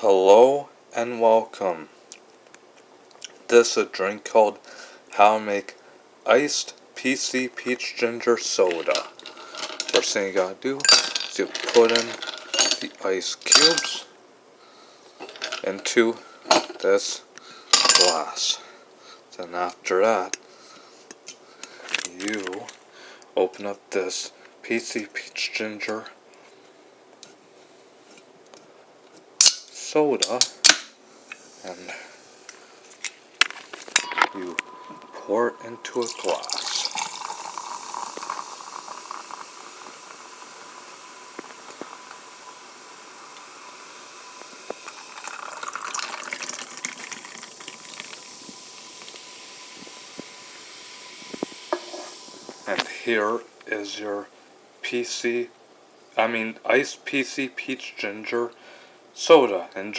Hello and welcome. This is a drink called How to Make Iced PC Peach Ginger Soda. First thing you gotta do is you put in the ice cubes into this glass. Then after that, you open up this PC Peach Ginger soda and you pour it into a glass. And here is your iced PC Peach Ginger soda. Enjoy.